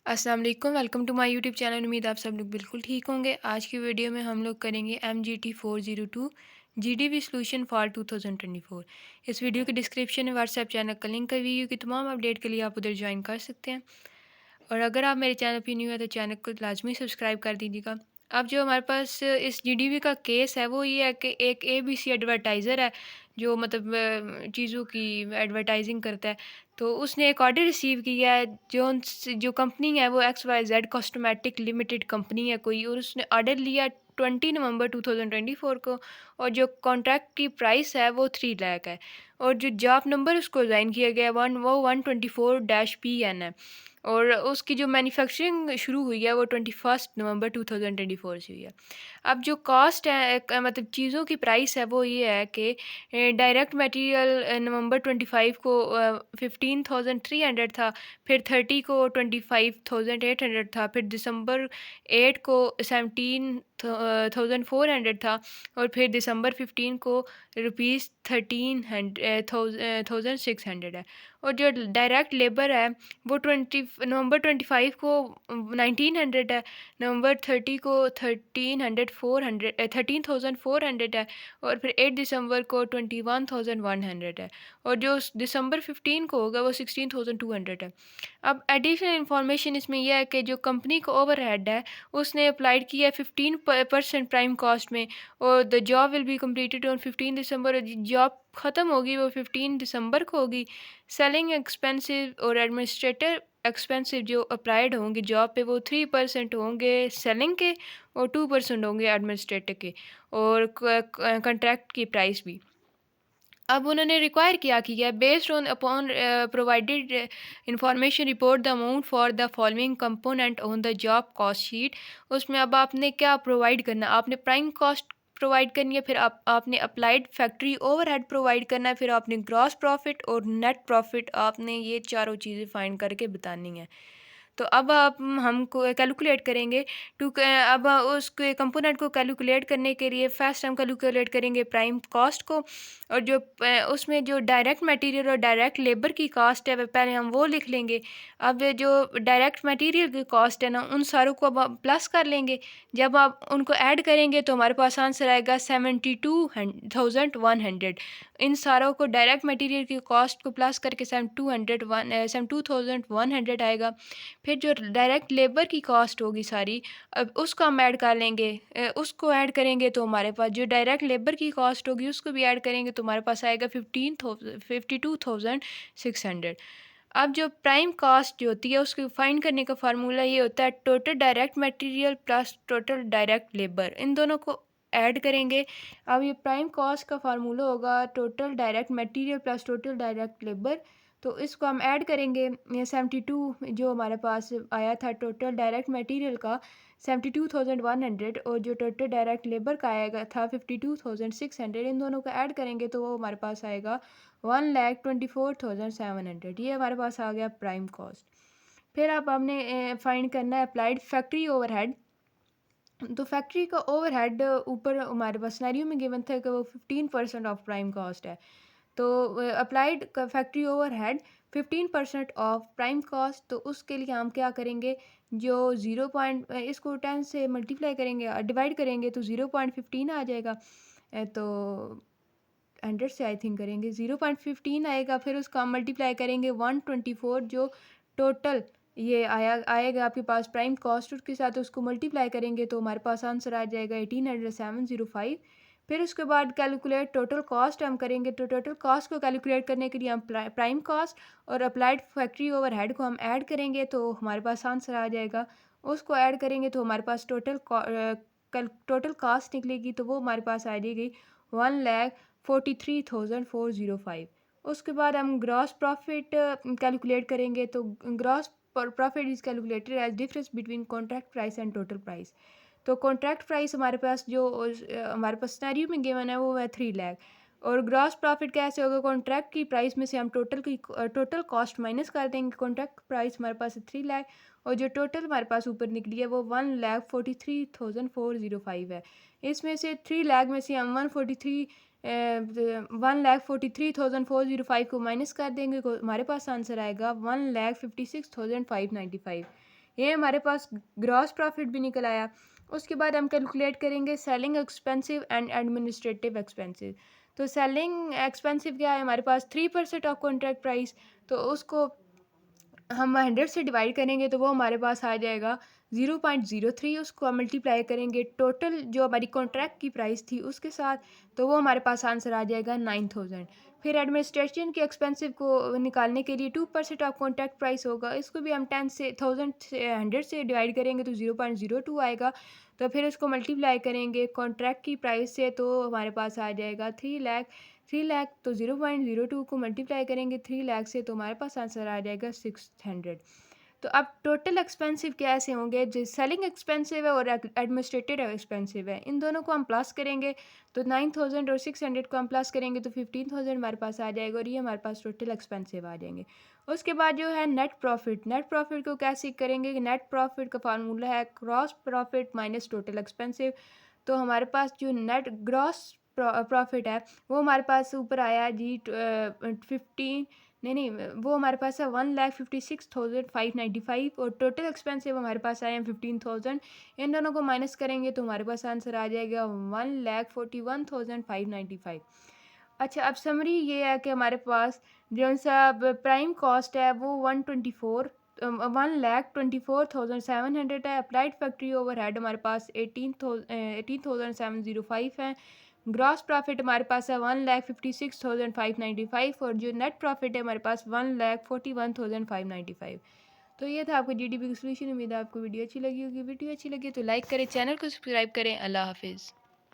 अस्सलाम वालेकुम, welcome to my YouTube channel. उम्मीद आप सब लोग बिल्कुल ठीक होंगे। आज की वीडियो में हम लोग करेंगे MGT 402 GDB सॉल्यूशन फॉर 2024। इस वीडियो के डिस्क्रिप्शन में व्हाट्सएप चैनल का लिंक है। वीडियो की तमाम अपडेट के लिए आप उधर ज्वाइन कर सकते हैं। और अगर आप मेरे चैनल पे न्यू है तो चैनल को लाजमी सब्सक्राइब कर दीजिएगा। अब जो हमारे पास इस जीडीबी का केस है वो ये है कि एक एबीसी एडवर्टाइज़र है जो मतलब चीज़ों की एडवर्टाइजिंग करता है। तो उसने एक ऑर्डर रिसीव किया है जो कंपनी है वो XYZ कॉस्मेटिक लिमिटेड कंपनी है कोई, और उसने ऑर्डर लिया 20 नवंबर 2024 को। और जो कॉन्ट्रैक्ट की प्राइस है वो 3 लाख है। और जो जॉब नंबर उसको असाइन किया गया है 124-PN है। और उसकी जो मैन्युफैक्चरिंग शुरू हुई है वो 21 नवंबर 2024 से हुई है। अब जो कॉस्ट है मतलब चीज़ों की प्राइस है वो ये है कि डायरेक्ट मटेरियल नवंबर 25 को 15,300 था। फिर 30 को 25,800 था। फिर दिसंबर 8 को 17,400 था। और फिर दिसंबर 15 को रुपीज़ 13,600 है। और जो डायरेक्ट लेबर है वो 19 है। नवंबर 30 को 13,400 है। और फिर 8 दिसंबर को 21,100 है। और जो दिसंबर 15 को होगा वो 16,200 है। अब एडिशनल इंफॉर्मेशन इसमें यह है कि जो कंपनी का ओवरहेड है उसने अप्लाइड किया है 15% प्राइम कॉस्ट में। और the job will be completed on 15 December. Job ख़त्म होगी वो 15 दिसंबर को होगी। सेलिंग एक्सपेंसिव और एडमिनिस्ट्रेटर एक्सपेंसिव जो अप्लाइड होंगे जॉब पे वो 3% होंगे सेलिंग के, और 2% होंगे एडमिनिस्ट्रेटर के, और कंट्रैक्ट की प्राइस भी। अब उन्होंने रिक्वायर क्या किया, based on upon provided information report the amount for the following component on the job cost sheet. उसमें अब आपने क्या प्रोवाइड करना, आपने प्राइम कॉस्ट प्रोवाइड करनी है, फिर आपने अप्लाइड फैक्ट्री ओवरहेड प्रोवाइड करना है, फिर आपने ग्रॉस प्रॉफिट और नेट प्रॉफिट आपने ये चारों चीज़ें फाइंड करके बतानी है। तो अब आप हमको कैलकुलेट करेंगे अब उसके कंपोनेंट को कैलकुलेट करने के लिए फर्स्ट हम कैलकुलेट करेंगे प्राइम कॉस्ट को। और जो उसमें जो डायरेक्ट मटेरियल और डायरेक्ट लेबर की कॉस्ट है पहले हम वो लिख लेंगे। अब ये जो डायरेक्ट मटेरियल की कॉस्ट है ना उन सारों को अब आप प्लस कर लेंगे। जब आप उनको ऐड करेंगे तो हमारे पास आंसर आएगा 72,100। इन सारों को डायरेक्ट मटेरियल की कॉस्ट को प्लस करके 72,100 आएगा। फिर जो डायरेक्ट लेबर की कॉस्ट होगी सारी, अब उसको हम ऐड कर लेंगे। उसको ऐड करेंगे तो हमारे पास जो डायरेक्ट लेबर की कॉस्ट होगी उसको भी ऐड करेंगे तो हमारे पास आएगा 52,600। अब जो प्राइम कॉस्ट जो होती है उसको फाइंड करने का फार्मूला ये होता है total direct material plus total direct labour, इन दोनों को ऐड करेंगे। अब ये प्राइम कॉस्ट का फार्मूला होगा total direct material plus total direct labour. तो इसको हम ऐड करेंगे। ये 72 जो हमारे पास आया था टोटल डायरेक्ट मटेरियल का 72,100, और जो टोटल डायरेक्ट लेबर का आएगा था 52,600, इन दोनों को ऐड करेंगे तो वो हमारे पास आएगा 1,24,700। ये हमारे पास आ गया प्राइम कॉस्ट। फिर अब हमने फाइंड करना है अप्लाइड फैक्ट्री ओवरहेड। तो फैक्ट्री का ओवरहेड ऊपर हमारे पास सिनेरियो में गिवन था कि वो 15% ऑफ प्राइम कॉस्ट है। तो applied factory overhead 15% of prime cost, तो उसके लिए हम क्या करेंगे, जो 0 पॉइंट इसको 10 से मल्टीप्लाई करेंगे डिवाइड करेंगे तो 0.15 आ जाएगा। तो 100 से आई थिंक करेंगे 0.15 आएगा। फिर उसका हम मल्टीप्लाई करेंगे 124 जो टोटल ये आएगा आपके पास प्राइम कॉस्ट, उसके साथ उसको मल्टीप्लाई करेंगे तो हमारे पास आंसर आ जाएगा 18,705। फिर उसके बाद कैलकुलेट टोटल कॉस्ट हम करेंगे। तो टोटल कॉस्ट को कैलकुलेट करने के लिए हम प्राइम कॉस्ट और अप्लाइड फैक्ट्री ओवरहेड को हम ऐड करेंगे तो हमारे पास आंसर आ जाएगा। उसको ऐड करेंगे तो हमारे पास टोटल कॉस्ट निकलेगी, तो वो हमारे पास आ जाएगी 1,43,405। उसके बाद हम ग्रॉस प्रॉफिट कैलकुलेट करेंगे। तो gross profit is calculated age difference between contract price and total price. तो कॉन्ट्रैक्ट प्राइस हमारे पास जो हमारे पास सिनेरियो में गिवन है वो है 3 लाख। और ग्रॉस प्रॉफिट कैसे होगा, कॉन्ट्रैक्ट की प्राइस में से हम टोटल कॉस्ट माइनस कर देंगे। कॉन्ट्रैक्ट प्राइस हमारे पास है 3 लाख, और जो टोटल हमारे पास ऊपर निकली है वो 1,43,405 है। इसमें से 3 लाख में से हम 1,43,405 को माइनस कर देंगे, हमारे पास आंसर आएगा 1,56,595। ये हमारे पास ग्रॉस प्रॉफिट भी निकल आया। उसके बाद हम कैलकुलेट करेंगे selling expensive and administrative expensive. तो सेलिंग एक्सपेंसिव क्या है हमारे पास 3% ऑफ कॉन्ट्रैक्ट प्राइस, तो उसको हम 100 से डिवाइड करेंगे तो वो हमारे पास आ जाएगा 0.03। उसको हम मल्टीप्लाई करेंगे टोटल जो हमारी कॉन्ट्रैक्ट की प्राइस थी उसके साथ, तो वो हमारे पास आंसर आ जाएगा 9000। फिर एडमिनिस्ट्रेशन के एक्सपेंसिव को निकालने के लिए 2% ऑफ कॉन्ट्रैक्ट प्राइस होगा, इसको भी हम 10 से 1000 से 100 से डिवाइड करेंगे तो 0.02 आएगा। तो फिर उसको मल्टीप्लाई करेंगे कॉन्ट्रैक्ट की प्राइस से तो हमारे पास आ जाएगा 3 लाख। 3 लाख तो 0.02 को मल्टीप्लाई करेंगे 3 लाख से तो हमारे पास आंसर आ जाएगा 600। तो अब टोटल एक्सपेंसिव कैसे होंगे, जो सेलिंग एक्सपेंसिव है और एडमिनिस्ट्रेटिव एक्सपेंसिव है, इन दोनों को हम प्लस करेंगे तो 9000 और 600 को हम प्लस करेंगे तो 15000 हमारे पास आ जाएगा और ये हमारे पास टोटल एक्सपेंसिव आ जाएंगे। उसके बाद जो है नेट प्रॉफिट, नेट प्रॉफिट को कैसे करेंगे कि नेट प्रॉफिट का फार्मूला है cross profit minus total expensive. तो हमारे पास जो नेट ग्रॉस प्रॉफिट है वो हमारे पास ऊपर आया जी 15, नहीं वो हमारे पास है 1,56,595 और टोटल एक्सपेंसिव हमारे पास आए हैं 15,000। इन दोनों को माइनस करेंगे तो हमारे पास आंसर आ जाएगा 1,41,595। अच्छा, अब समरी ये है कि हमारे पास जो सा प्राइम कॉस्ट है वो 1,24,700 है। अप्लाइड फैक्ट्री ओवरहेड हमारे पास 18,705 है। ग्रॉस प्रॉफिट हमारे पास है 1,56,595 और जो नेट प्रॉफिट है हमारे पास 1,41,595। तो ये था आपका जीडीपी का सोल्यूशन। उम्मीद है आपको वीडियो अच्छी लगी होगी। वीडियो अच्छी लगी तो लाइक करें, चैनल को सब्सक्राइब करें। अल्लाह हाफिज़।